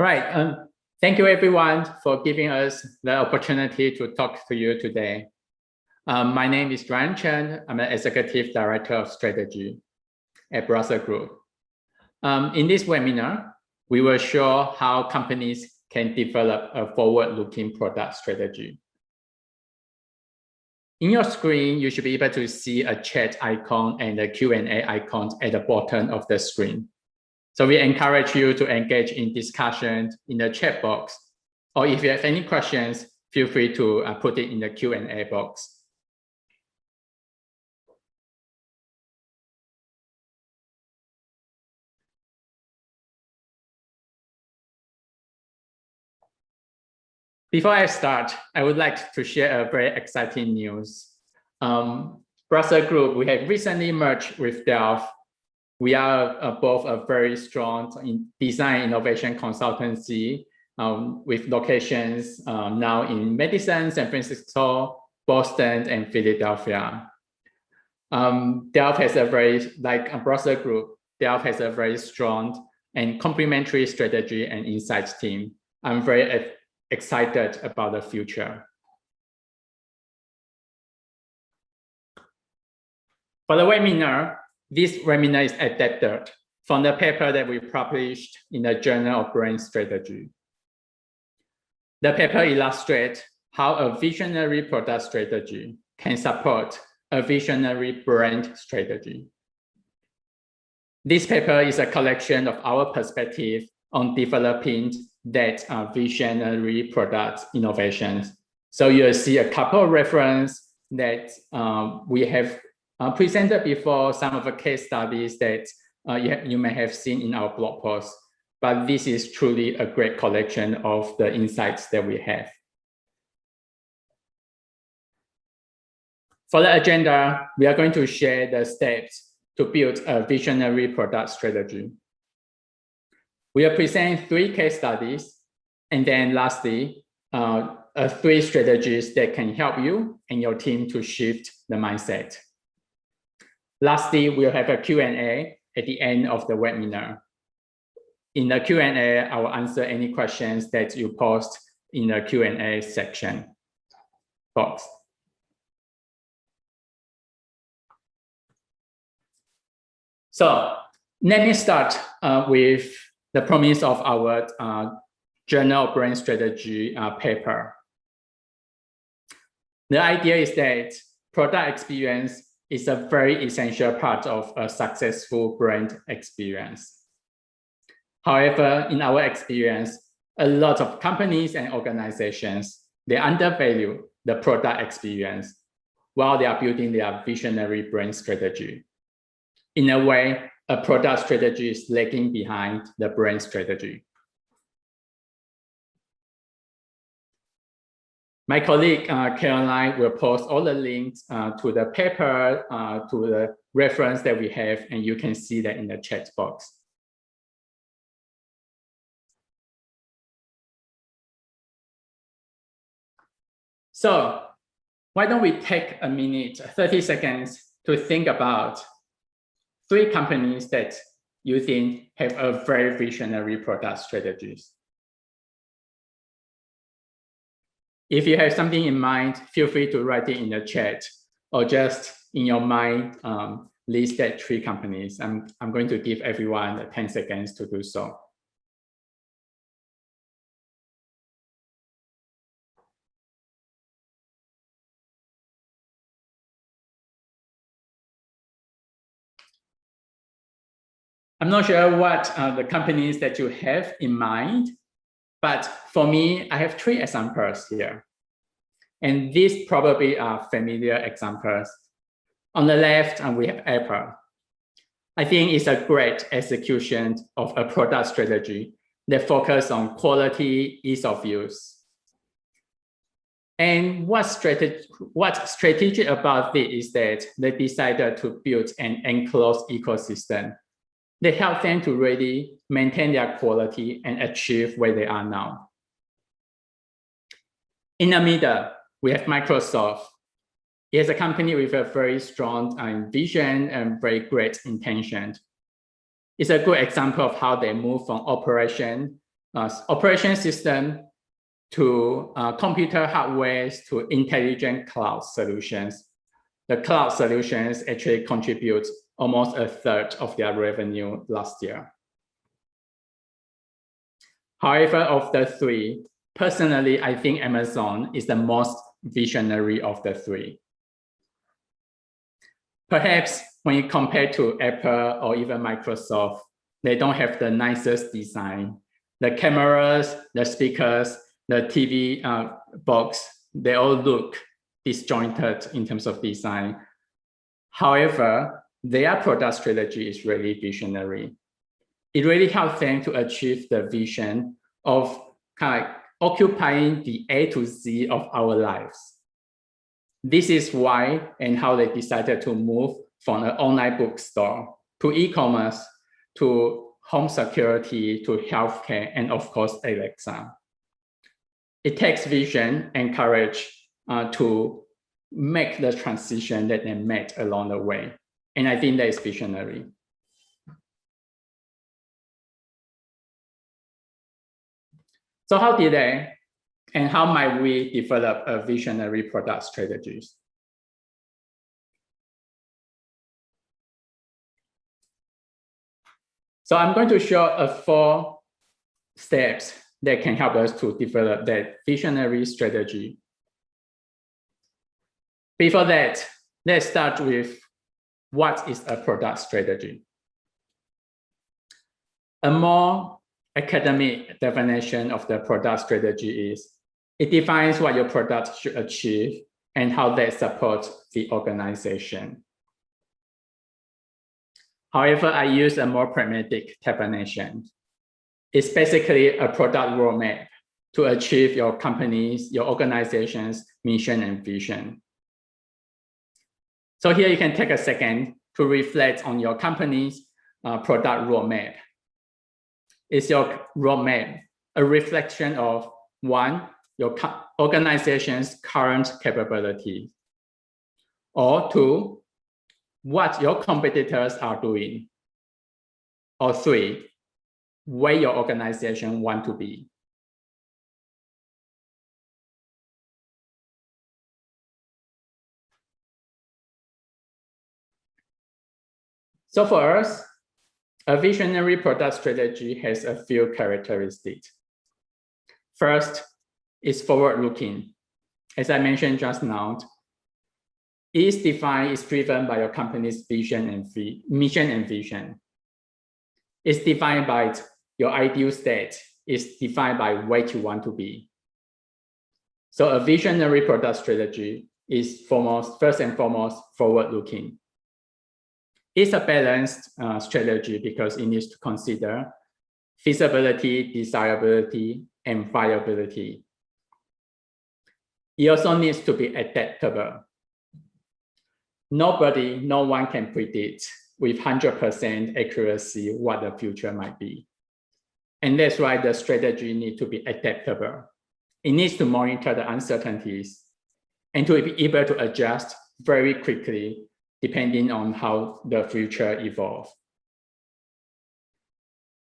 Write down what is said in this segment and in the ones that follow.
All right. Thank you, everyone, for giving us the opportunity to talk to you today. My name is Chen. I'm an Executive Director of Strategy at Bresslergroup. In this webinar, we will show how companies can develop a forward-looking product strategy. In your screen, you should be able to see a chat icon and a Q&A icon at the bottom of the screen. So we encourage you to engage in discussion in the chat box, or if you have any questions, feel free to put it in the Q&A box. Before I start, I would like to share a very exciting news. Bresslergroup, we have recently merged with Delft. We are both a very strong design innovation consultancy with locations now in Madison, San Francisco, Boston, and Philadelphia. Delft has a very, like Bresslergroup, Delft has a very strong and complementary strategy and insights team. I'm very excited about the future. For the webinar, this webinar is adapted from the paper that we published in the Journal of Brand Strategy. The paper illustrates how a visionary product strategy can support a visionary brand strategy. This paper is a collection of our perspective on developing that visionary product innovations. So you'll see a couple of references that we have presented before, some of the case studies that you may have seen in our blog post, but this is truly a great collection of the insights that we have. For the agenda, we are going to share the steps to build a visionary product strategy. We will present 3 case studies, and then lastly, 3 strategies that can help you and your team to shift the mindset. Lastly, we'll have a Q&A at the end of the webinar. In the Q&A, I will answer any questions that you post in the Q&A section box. So let me start with the promise of our Journal of Brand Strategy paper. The idea is that product experience is a very essential part of a successful brand experience. However, in our experience, a lot of companies and organizations, they undervalue the product experience while they are building their visionary brand strategy. In a way, a product strategy is lagging behind the brand strategy. My colleague, Caroline, will post all the links to the paper, to the reference that we have, and you can see that in the chat box. So why don't we take a minute, 30 seconds, to think about 3 companies that you think have a very visionary product strategies. If you have something in mind, feel free to write it in the chat, or just in your mind, list that 3 companies. I'm going to give everyone 10 seconds to do so. I'm not sure what the companies that you have in mind, but for me, I have 3 examples here. And these probably are familiar examples. On the left, we have Apple. I think it's a great execution of a product strategy that focuses on quality, ease of use. And what's strategic about it is that they decided to build an enclosed ecosystem that helps them to really maintain their quality and achieve where they are now. In the middle, we have Microsoft. It is a company with a very strong vision and very great intention. It's a good example of how they move from operation operation system to computer hardware to intelligent cloud solutions. The cloud solutions actually contribute almost a third of their revenue last year. However, of the three, personally, I think Amazon is the most visionary of the three. Perhaps when you compare to Apple or even Microsoft, they don't have the nicest design. The cameras, the speakers, the TV box, they all look disjointed in terms of design. However, their product strategy is really visionary. It really helps them to achieve the vision of kind of occupying the A to Z of our lives. This is why and how they decided to move from an online bookstore to e-commerce, to home security, to healthcare, and of course, Alexa. It takes vision and courage to make the transition that they made along the way. And I think that is visionary. So how did they, and how might we develop a visionary product strategies? So I'm going to show 4 steps that can help us to develop that visionary strategy. Before that, let's start with what is a product strategy. A more academic definition of the product strategy is it defines what your product should achieve and how they support the organization. However, I use a more pragmatic definition. It's basically a product roadmap to achieve your company's, your organization's mission and vision. So here you can take a second to reflect on your company's product roadmap. Is your roadmap a reflection of 1, your organization's current capability, or 2, what your competitors are doing, or 3, where your organization wants to be? So for us, a visionary product strategy has a few characteristics. First, it's forward-looking. As I mentioned just now, it's driven by your company's vision and mission and vision. It's defined by your ideal state. It's defined by where you want to be. So a visionary product strategy is first and foremost forward-looking. It's a balanced strategy because it needs to consider feasibility, desirability, and viability. It also needs to be adaptable. No one can predict with 100% accuracy what the future might be. And that's why the strategy needs to be adaptable. It needs to monitor the uncertainties and to be able to adjust very quickly depending on how the future evolves.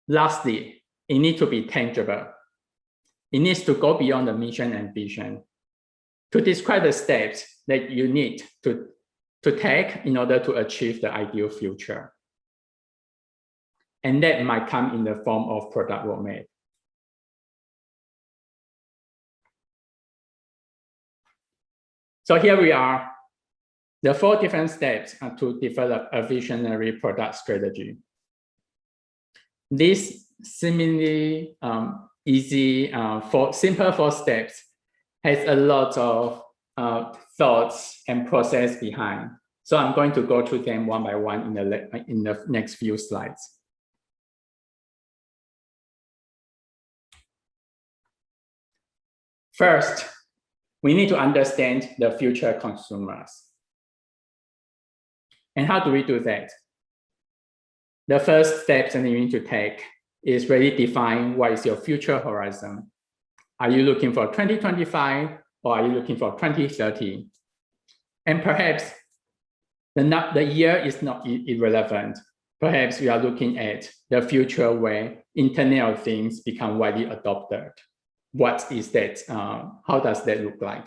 Lastly, it needs to be tangible. It needs to go beyond the mission and vision to describe the steps that you need to take in order to achieve the ideal future. And that might come in the form of product roadmap. So here we are, the 4 different steps to develop a visionary product strategy. This seemingly easy, simple 4 steps has a lot of thoughts and process behind. So I'm going to go through them one by one in the next few slides. First, we need to understand the future consumers. And how do we do that? The first step that you need to take is really define what is your future horizon. Are you looking for 2025 or are you looking for 2030? And perhaps the year is not irrelevant. perhaps we are looking at the future where Internet of Things become widely adopted. What is that? How does that look like?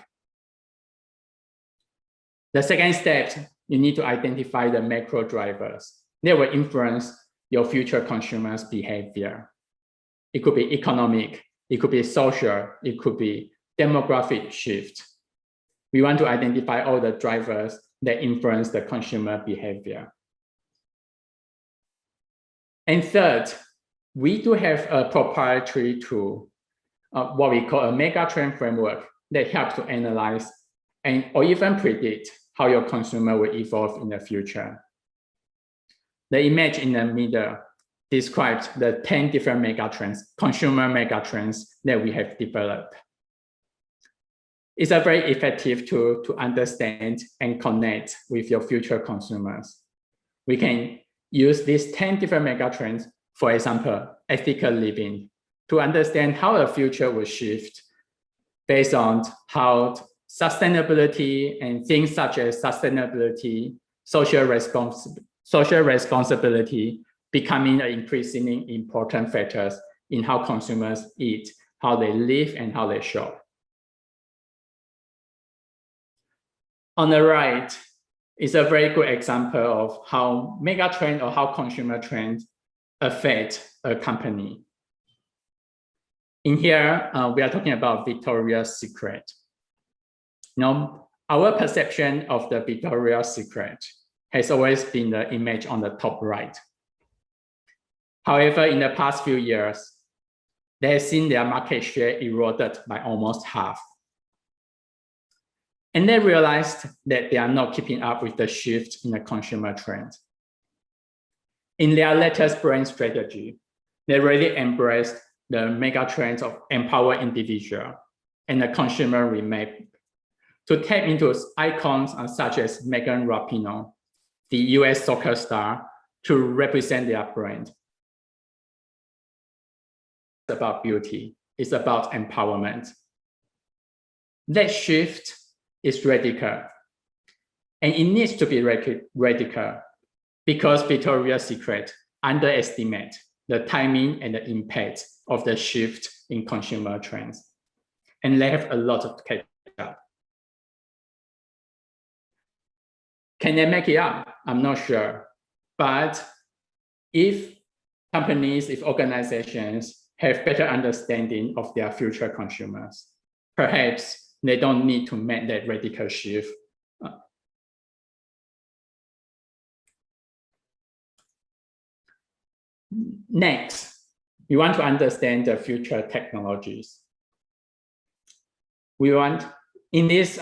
The second step, you need to identify the macro drivers that will influence your future consumers' behavior. It could be economic, it could be social, it could be demographic shift. We want to identify all the drivers that influence the consumer behavior. And third, we do have a proprietary tool, what we call a megatrend framework, that helps to analyze or even predict how your consumer will evolve in the future. The image in the middle describes the 10 different megatrends, consumer megatrends that we have developed. It's a very effective tool to understand and connect with your future consumers. We can use these 10 different megatrends, for example, ethical living, to understand how the future will shift based on how sustainability and things such as sustainability, social responsibility becoming an increasingly important factors in how consumers eat, how they live, and how they shop. On the right is a very good example of how megatrend or how consumer trends affect a company. In here, we are talking about Victoria's Secret. Now, our perception of the Victoria's Secret has always been the image on the top right. However, in the past few years, they have seen their market share eroded by almost half. And they realized that they are not keeping up with the shift in the consumer trend. In their latest brand strategy, they really embraced the mega trends of empower individual and the consumer remake to tap into icons such as Megan Rapinoe, the US soccer star, to represent their brand. It's about beauty, it's about empowerment. That shift is radical, and it needs to be radical because Victoria's Secret underestimate the timing and the impact of the shift in consumer trends, and they have a lot of catch up. Can they make it up? I'm not sure, but if companies, if organizations have better understanding of their future consumers, perhaps they don't need to make that radical shift. Next, we want to understand the future technologies. We want, in this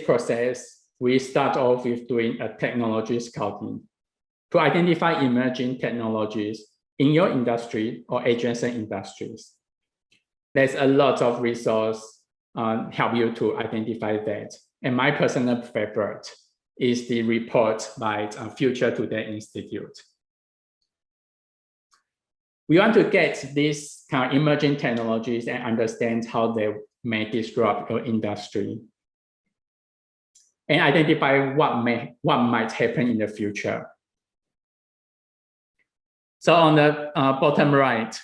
process, we start off with doing a technology scouting to identify emerging technologies in your industry or adjacent industries. There's a lot of resource help you to identify that. And my personal favorite is the report by Future Today Institute. We want to get these kind of emerging technologies and understand how they may disrupt your industry and identify what might happen in the future. So on the bottom right,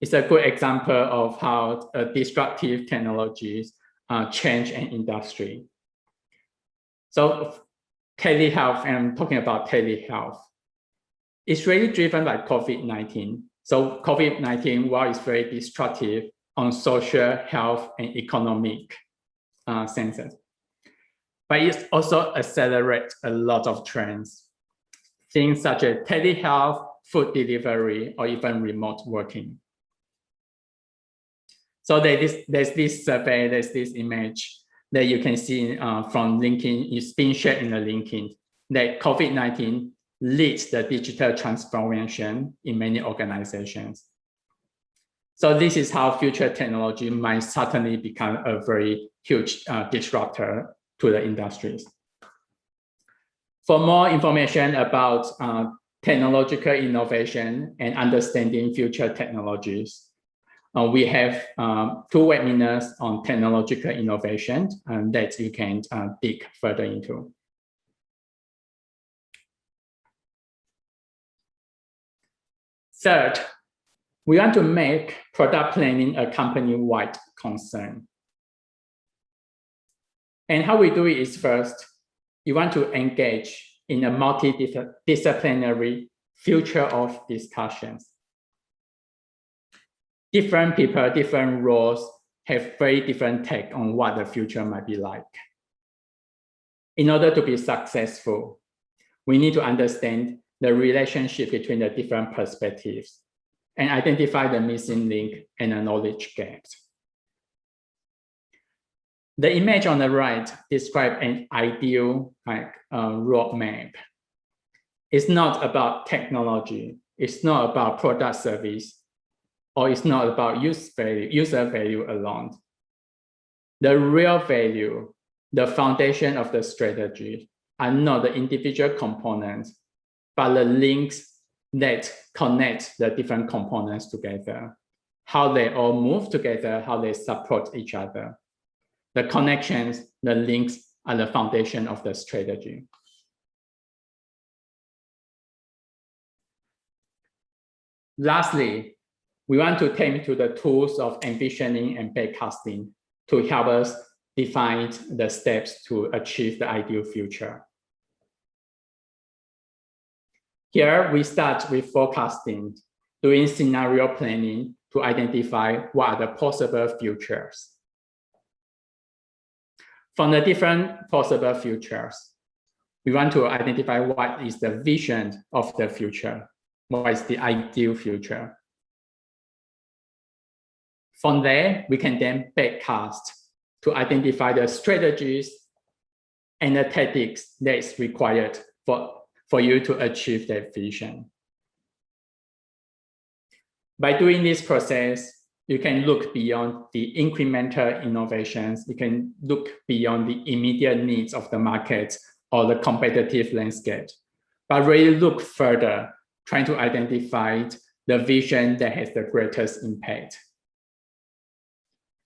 it's a good example of how disruptive technologies change an industry. So telehealth, and I'm talking about telehealth, it's really driven by COVID-19. So COVID-19, while it's very destructive on social, health, and economic senses, but it also accelerates a lot of trends. Things such as telehealth, food delivery, or even remote working. So there's this survey, there's this image that you can see from LinkedIn, it's being shared in the LinkedIn, that COVID-19 leads the digital transformation in many organizations. So this is how future technology might certainly become a very huge disruptor to the industries. For more information about technological innovation and understanding future technologies, we have 2 webinars on technological innovation that you can dig further into. Third, we want to make product planning a company-wide concern. And how we do it is first, you want to engage in a multidisciplinary future of discussions. Different people, different roles have very different take on what the future might be like. In order to be successful, we need to understand the relationship between the different perspectives and identify the missing link and the knowledge gaps. The image on the right describes an ideal roadmap. It's not about technology. It's not about product service, or it's not about user value alone. The real value, the foundation of the strategy, are not the individual components, but the links that connect the different components together, how they all move together, how they support each other. The connections, the links are the foundation of the strategy. Lastly, we want to turn to the tools of envisioning and backcasting to help us define the steps to achieve the ideal future. Here, we start with forecasting, doing scenario planning to identify what are the possible futures. From the different possible futures, we want to identify what is the vision of the future, what is the ideal future. From there, we can then backcast to identify the strategies and the tactics that is required for you to achieve that vision. By doing this process, you can look beyond the incremental innovations. You can look beyond the immediate needs of the market or the competitive landscape, but really look further, trying to identify the vision that has the greatest impact.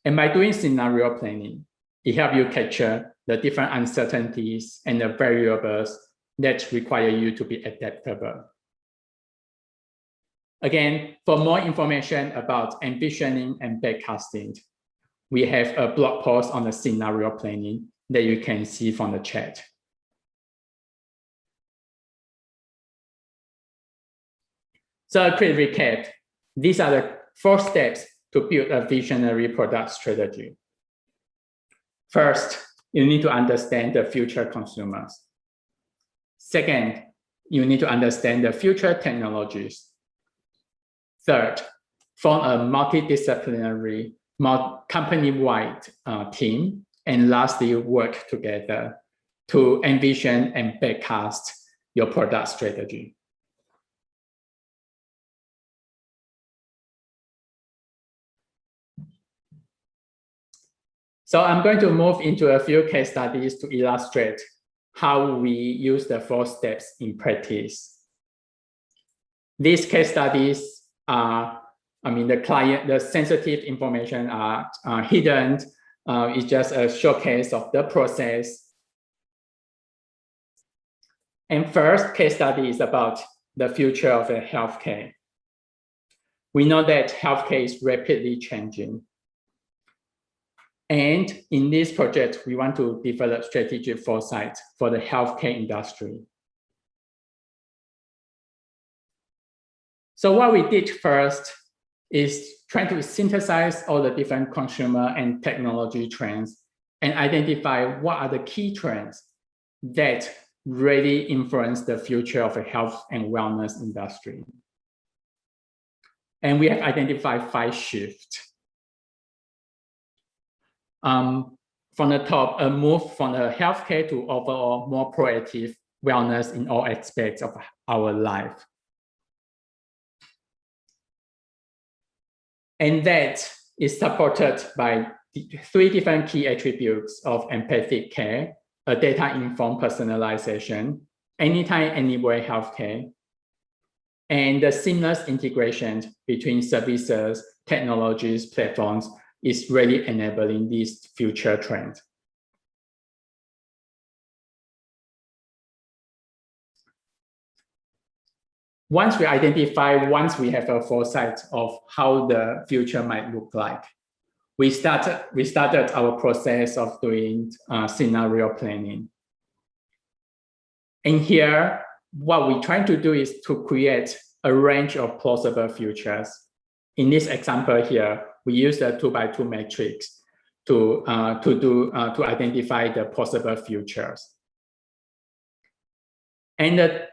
And by doing scenario planning, it helps you capture the different uncertainties and the variables that require you to be adaptable. Again, for more information about envisioning and backcasting, we have a blog post on the scenario planning that you can see from the chat. So a quick recap. These are the 4 steps to build a visionary product strategy. First, you need to understand the future consumers. Second, you need to understand the future technologies. Third, form a multidisciplinary, company-wide team. And lastly, work together to envision and backcast your product strategy. So I'm going to move into a few case studies to illustrate how we use the 4 steps in practice. These case studies are, the sensitive information are hidden. It's just a showcase of the process. And first case study is about the future of healthcare. We know that healthcare is rapidly changing. And in this project, we want to develop strategic foresight for the healthcare industry. So what we did first is trying to synthesize all the different consumer and technology trends and identify what are the key trends that really influence the future of the health and wellness industry. And we have identified 5 shifts. From the top, a move from the healthcare to overall more proactive wellness in all aspects of our life. And that is supported by 3 different key attributes of empathic care, a data-informed personalization, anytime, anywhere healthcare, and the seamless integration between services, technologies, platforms is really enabling this future trend. once we have a foresight of how the future might look like, we started our process of doing scenario planning. And here, what we try to do is to create a range of plausible futures. In this example here, we use the 2x2 matrix to identify the possible futures. And the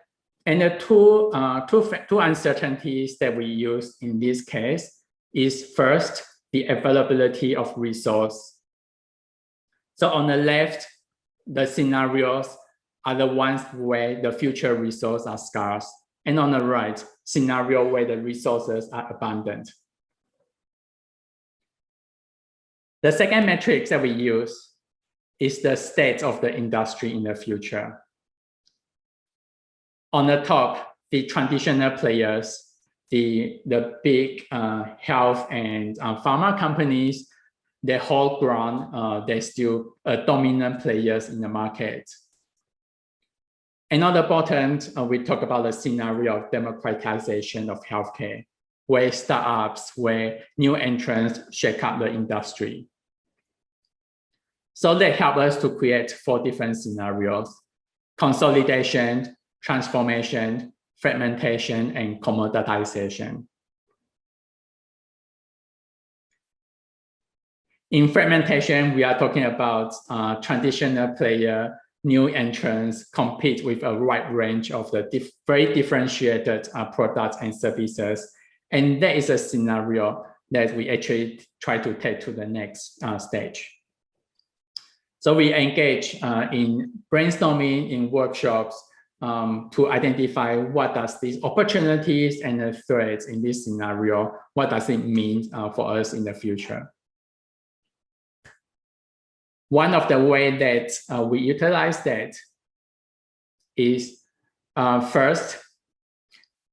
two uncertainties that we use in this case is first, the availability of resource. So on the left, the scenarios are the ones where the future resources are scarce. And on the right, scenario where the resources are abundant. The second metric that we use is the state of the industry in the future. On the top, the traditional players, the big health and pharma companies, they hold ground, they're still dominant players in the market. And on the bottom, we talk about the scenario of democratization of healthcare, where startups, where new entrants shake up the industry. So they help us to create 4 different scenarios: consolidation, transformation, fragmentation, and commoditization. In fragmentation, we are talking about traditional player, new entrants compete with a wide range of the very differentiated products and services. And that is a scenario that we actually try to take to the next stage. So we engage in brainstorming, in workshops, to identify what does these opportunities and the threats in this scenario, what does it mean for us in the future. One of the ways that we utilize that is first,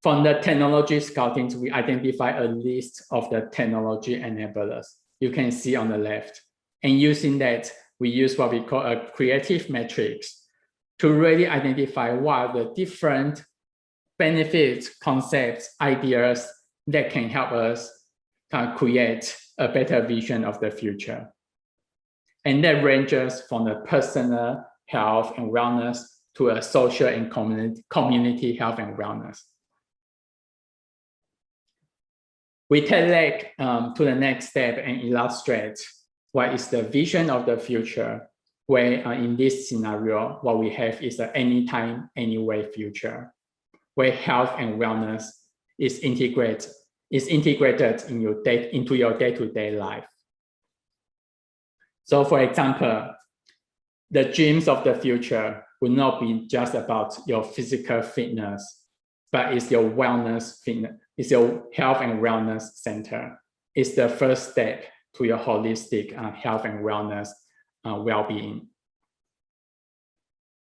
from the technology scouting, we identify a list of the technology enablers. You can see on the left. And using that, we use what we call a creative matrix to really identify what are the different benefits, concepts, ideas that can help us create a better vision of the future. And that ranges from the personal health and wellness to a social and community health and wellness. We take that to the next step and illustrate what is the vision of the future, where in this scenario, what we have is an anytime, anywhere future, where health and wellness is integrated into your day-to-day life. So for example, the gyms of the future will not be just about your physical fitness, but it's your wellness fitness, it's your health and wellness center. It's the first step to your holistic health and wellness well-being.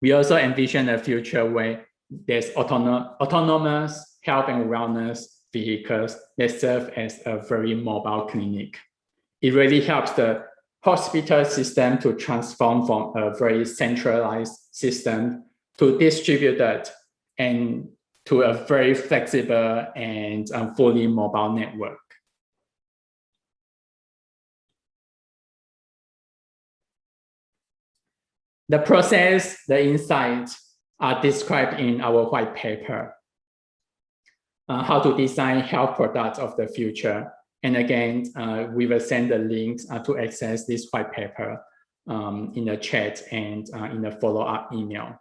We also envision a future where there's autonomous health and wellness vehicles that serve as a very mobile clinic. It really helps the hospital system to transform from a very centralized system to distributed and to a very flexible and fully mobile network. The process, the insights are described in our white paper, how to design health products of the future. And again, we will send the links to access this white paper in the chat and in the follow-up email.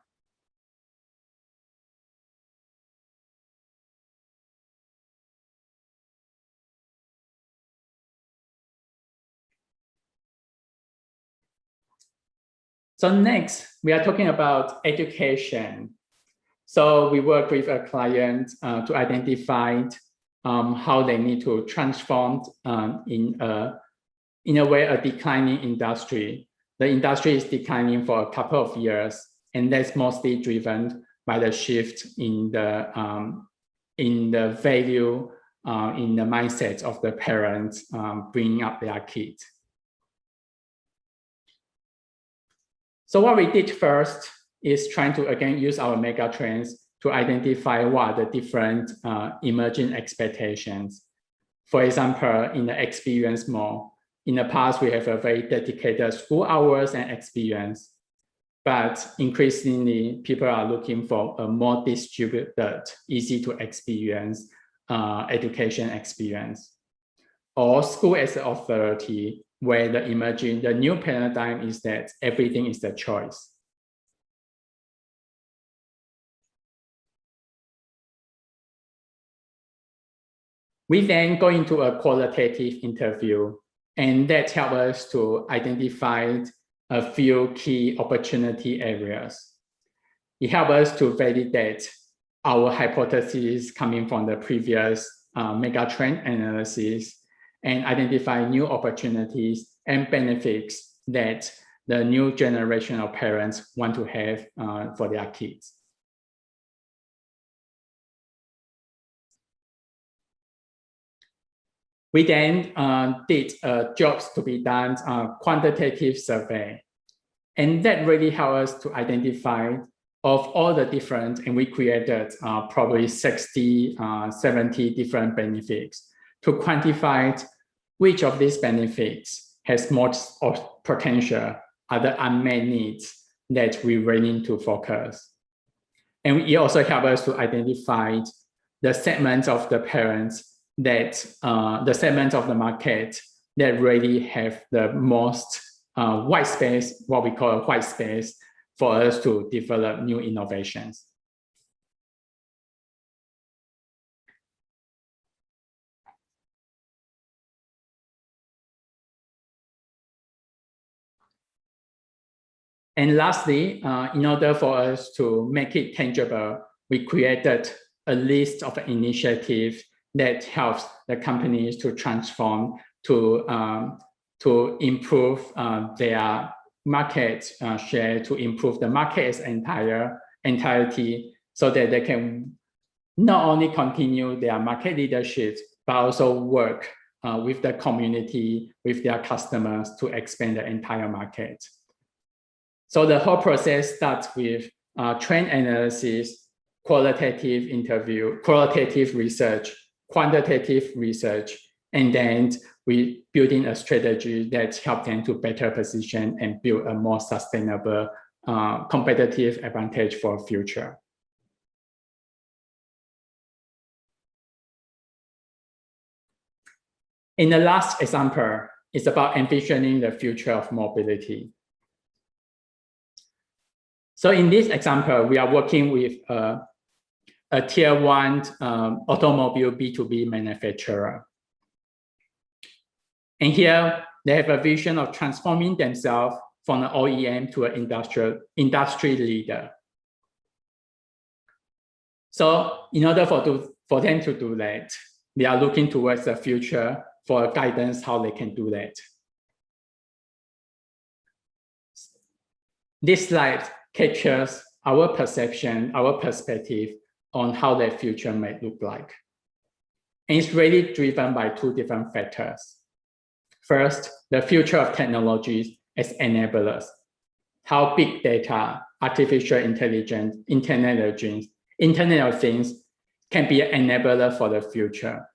So next, we are talking about education. So we work with a client to identify how they need to transform in a way a declining industry. The industry is declining for a couple of years, and that's mostly driven by the shift in the value, in the mindset of the parents bringing up their kids. So what we did first is trying to, again, use our mega trends to identify what are the different emerging expectations. For example, in the experience mode, in the past, we have a very dedicated school hours and experience, but increasingly, people are looking for a more distributed, easy to experience education experience. Or school as an authority, where the new paradigm is that everything is the choice. We then go into a qualitative interview, and that helps us to identify a few key opportunity areas. It helps us to validate our hypotheses coming from the previous megatrend analysis and identify new opportunities and benefits that the new generation of parents want to have for their kids. We then did jobs to be done quantitative survey. And that really helped us to identify of all the different, and we created probably 60, 70 different benefits to quantify which of these benefits has most of potential, other unmet needs that we really need to focus. And it also helped us to identify the segments of the parents that the segments of the market that really have the most white space, what we call a white space, for us to develop new innovations. And lastly, in order for us to make it tangible, we created a list of initiatives that helps the companies to transform to improve their market share, to improve the market's entirety, so that they can not only continue their market leadership, but also work with the community, with their customers to expand the entire market. So the whole process starts with trend analysis, qualitative interview, qualitative research, quantitative research, and then we building a strategy that helps them to better position and build a more sustainable competitive advantage for the future. In the last example, it's about envisioning the future of mobility. So in this example, we are working with a tier 1 automobile B2B manufacturer. And here, they have a vision of transforming themselves from an OEM to an industry leader. So in order for them to do that, they are looking towards the future for guidance how they can do that. This slide captures our perception, our perspective on how their future might look like. And it's really driven by 2 different factors. First, the future of technologies as enablers. How big data, artificial intelligence, Internet of Things can be an enabler for the future.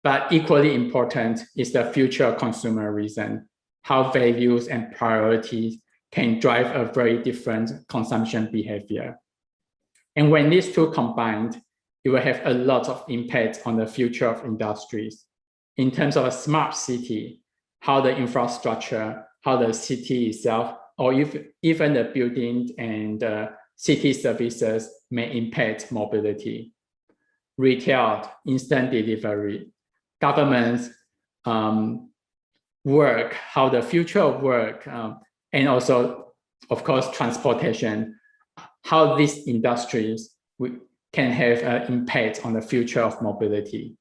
But equally important is the future of consumerism, how values and priorities can drive a very different consumption behavior. And when these 2 combined, it will have a lot of impact on the future of industries. In terms of a smart city, how the infrastructure, how the city itself, or even the building and city services may impact mobility. Retail, instant delivery, governments, work, how the future of work, and also, of course, transportation, how these industries can have an impact on the future of mobility.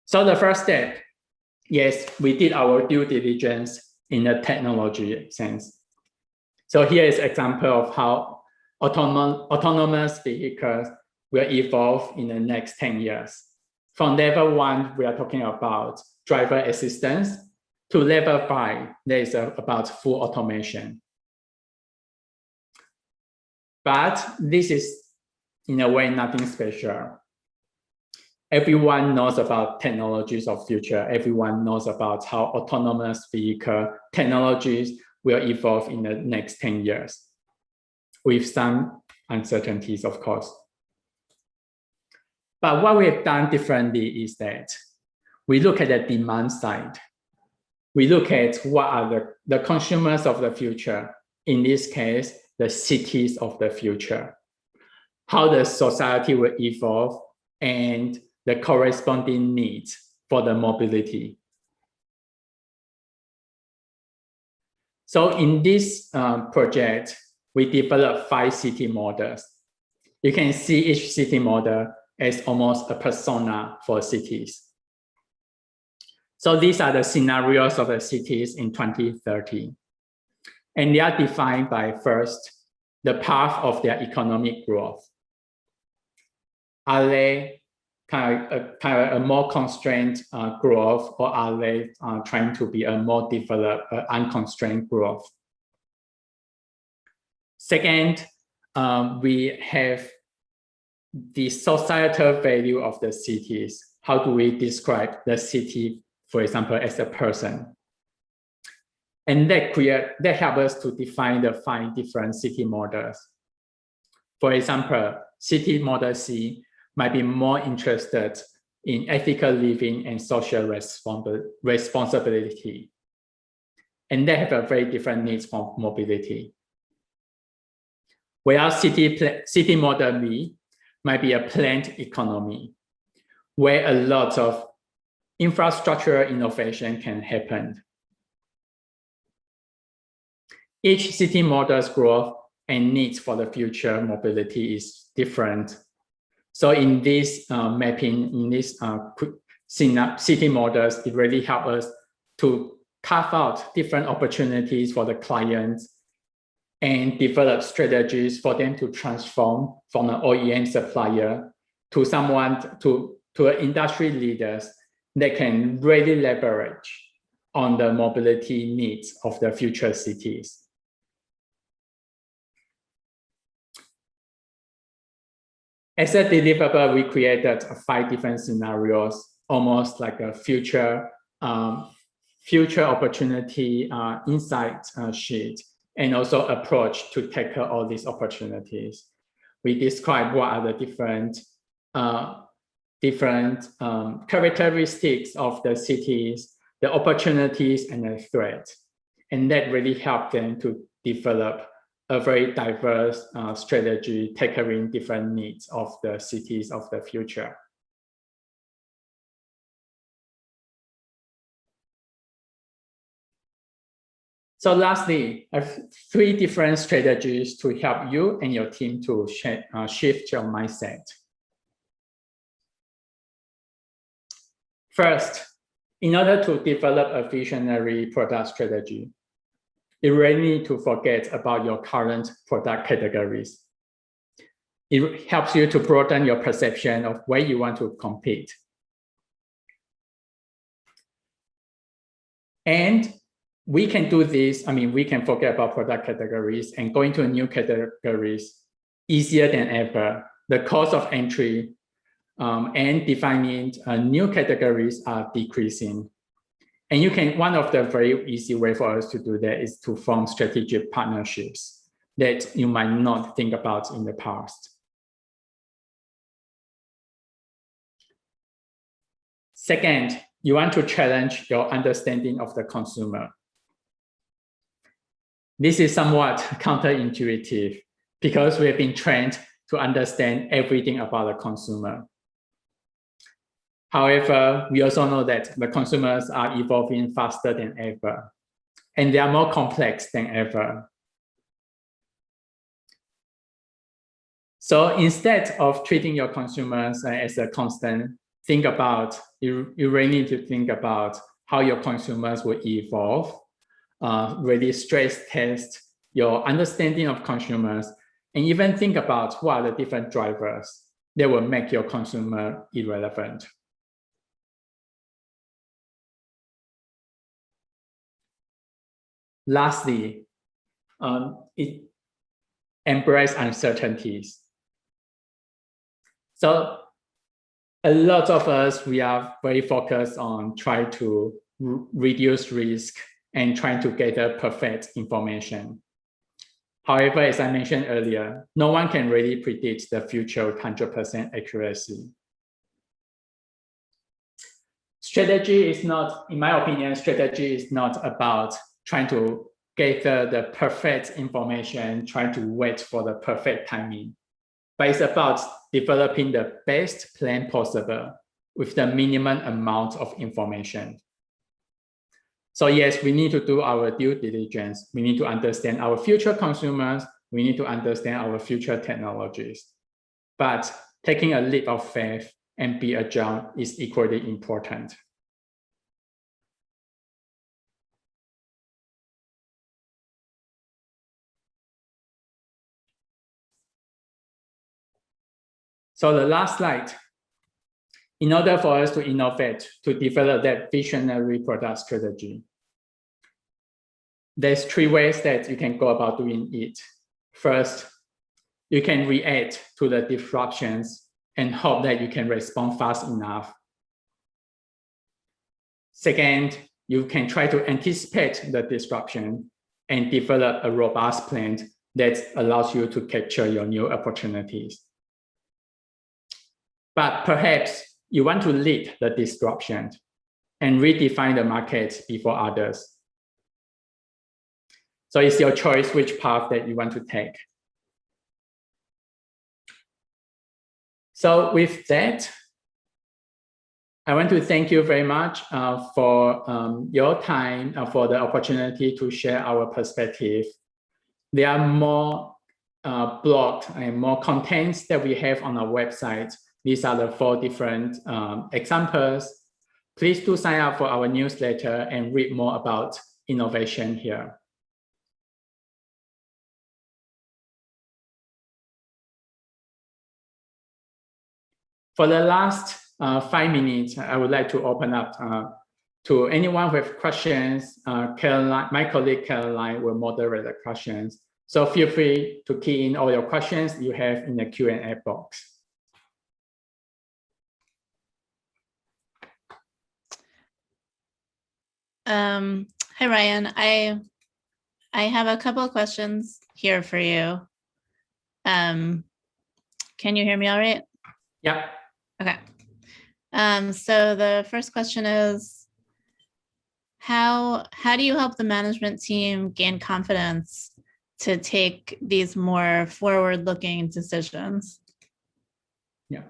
So the first step, yes, we did our due diligence in a technology sense. So here is an example of how autonomous vehicles will evolve in the next 10 years. From level 1, we are talking about driver assistance, to level 5, there is about full automation. But this is, in a way, nothing special. Everyone knows about technologies of future. Everyone knows about how autonomous vehicle technologies will evolve in the next 10 years, with some uncertainties, of course. But what we've done differently is that we look at the demand side. We look at what are the consumers of the future, in this case, the cities of the future, how the society will evolve, and the corresponding needs for the mobility. So in this project, we developed 5 city models. You can see each city model as almost a persona for cities. So these are the scenarios of the cities in 2030. And they are defined by, first, the path of their economic growth. Are they kind of a more constrained growth, or are they trying to be a more developed, unconstrained growth? Second, we have the societal value of the cities. How do we describe the city, for example, as a person? And that helps us to define the 5 different city models. For example, city model C might be more interested in ethical living and social responsibility. And they have a very different needs for mobility. Whereas city model B might be a planned economy, where a lot of infrastructural innovation can happen. Each city model's growth and needs for the future mobility is different. So in this mapping, in this city models, it really helps us to carve out different opportunities for the clients and develop strategies for them to transform from an OEM supplier to someone, to industry leaders that can really leverage on the mobility needs of the future cities. As a deliverable, we created 5 different scenarios, almost like a future opportunity insight sheet, and also approach to tackle all these opportunities. We describe what are the different characteristics of the cities, the opportunities, and the threats. And that really helped them to develop a very diverse strategy tackling different needs of the cities of the future. So lastly, I have 3 different strategies to help you and your team to shift your mindset. First, in order to develop a visionary product strategy, you really need to forget about your current product categories. It helps you to broaden your perception of where you want to compete. And we can do this, we can forget about product categories and go into new categories easier than ever. The cost of entry and defining new categories are decreasing. And one of the very easy way for us to do that is to form strategic partnerships that you might not think about in the past. Second, you want to challenge your understanding of the consumer. This is somewhat counterintuitive because we have been trained to understand everything about the consumer. However, we also know that the consumers are evolving faster than ever, and they are more complex than ever. So instead of treating your consumers as a constant, you really need to think about how your consumers will evolve, really stress test your understanding of consumers, and even think about what are the different drivers that will make your consumer irrelevant. Lastly, embrace uncertainties. So a lot of us, we are very focused on trying to reduce risk and trying to gather perfect information. However, as I mentioned earlier, no one can really predict the future with 100% accuracy. Strategy is not, in my opinion, strategy is not about trying to gather the perfect information, trying to wait for the perfect timing, but it's about developing the best plan possible with the minimum amount of information. So yes, we need to do our due diligence. We need to understand our future consumers. We need to understand our future technologies. But taking a leap of faith and be agile is equally important. So the last slide. In order for us to innovate, to develop that visionary product strategy, there's 3 ways that you can go about doing it. First, you can react to the disruptions and hope that you can respond fast enough. Second, you can try to anticipate the disruption and develop a robust plan that allows you to capture your new opportunities. But perhaps you want to lead the disruption and redefine the market before others. So it's your choice which path that you want to take. So with that, I want to thank you very much for your time, for the opportunity to share our perspective. There are more blogs and more contents that we have on our website. These are the 4 different examples. Please do sign up for our newsletter and read more about innovation here. For the last 5 minutes, I would like to open up to anyone with questions. Caroline, my colleague Caroline will moderate the questions. So feel free to key in all your questions you have in the Q&A box. Hi, Ryan. I have a couple of questions here for you. Can you hear me all right? Yeah. Okay. So the first question is, how do you help the management team gain confidence to take these more forward-looking decisions? Yeah.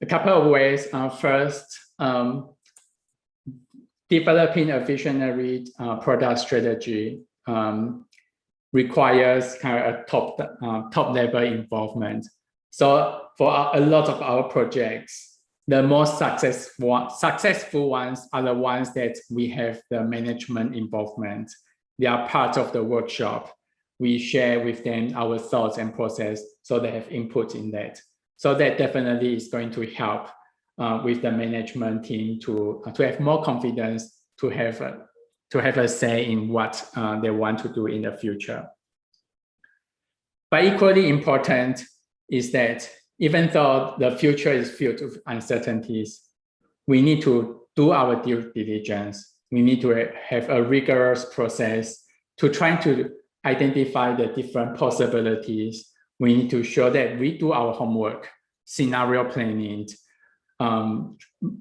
A couple of ways. First, developing a visionary product strategy requires kind of a top level involvement. So for a lot of our projects, the most successful ones are the ones that we have the management involvement. They are part of the workshop. We share with them our thoughts and process, so they have input in that. So that definitely is going to help with the management team to have more confidence, to have a say in what they want to do in the future. But equally important is that even though the future is filled with uncertainties, we need to do our due diligence. We need to have a rigorous process to try to identify the different possibilities. We need to show that we do our homework, scenario planning,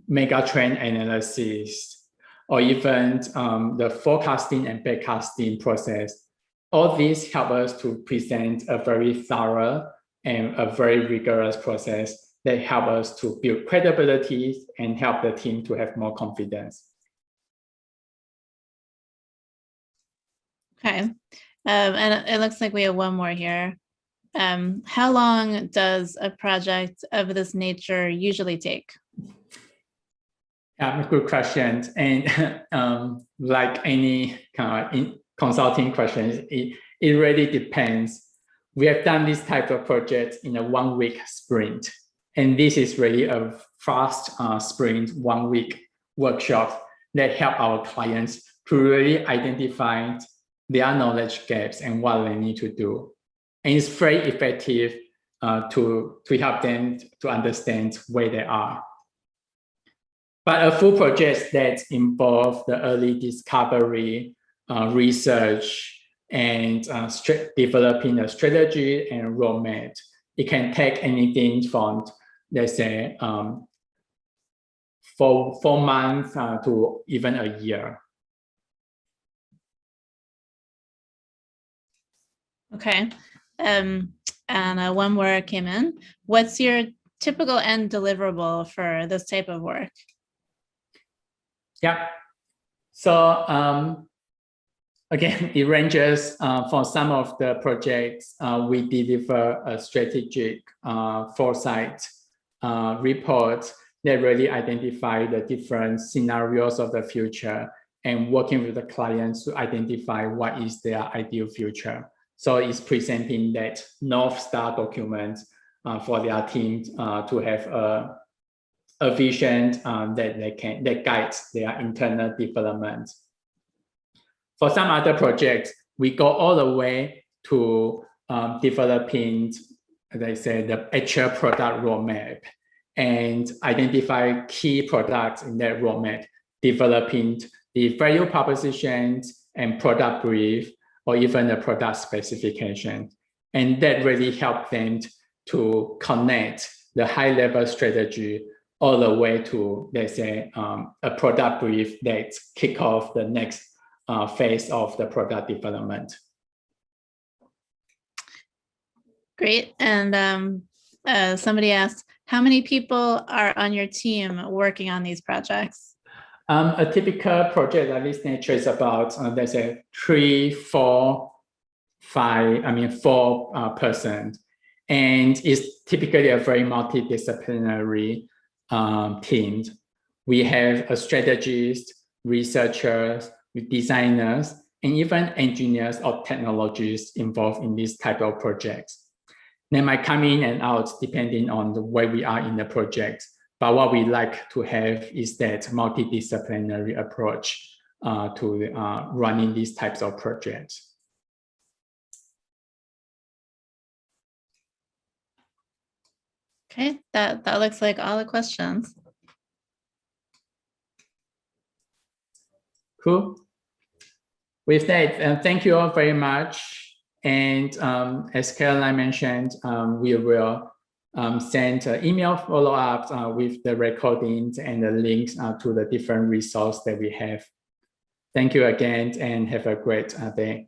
mega trend analysis, or even the forecasting and backcasting process. All these help us to present a very thorough and a very rigorous process that help us to build credibility and help the team to have more confidence. Okay, and it looks like we have one more here. How long does a project of this nature usually take? Good question. And like any kind of consulting questions, it really depends. We have done this type of project in a 1-week sprint. And this is really a fast sprint, 1-week workshop that help our clients to really identify their knowledge gaps and what they need to do. And it's very effective to help them to understand where they are. But a full project that involves the early discovery, research, and developing a strategy and roadmap, it can take anything from, let's say, 4 months to even a year. Okay. And one more came in. What's your typical end deliverable for this type of work? Yeah. So again, it ranges. For some of the projects, we deliver a strategic foresight report that really identify the different scenarios of the future and working with the clients to identify what is their ideal future. So it's presenting that North Star document for their team to have a vision that guides their internal development. For some other projects, we go all the way to developing, as I said, the actual product roadmap and identify key products in that roadmap, developing the value propositions and product brief, or even the product specification. And that really helped them to connect the high-level strategy all the way to, let's say, a product brief that kick off the next phase of the product development. Great. And somebody asked, how many people are on your team working on these projects? A typical project of this nature is about, let's say, 3, 4, 5, 4 persons. And it's typically a very multidisciplinary team. We have a strategist, researchers, designers, and even engineers or technologists involved in this type of projects. They might come in and out depending on the way we are in the project. But what we like to have is that multidisciplinary approach to running these types of projects. Okay, that looks like all the questions. Cool. With that, thank you all very much. And as Caroline mentioned, we will send email follow-ups with the recordings and the links to the different resources that we have. Thank you again and have a great day.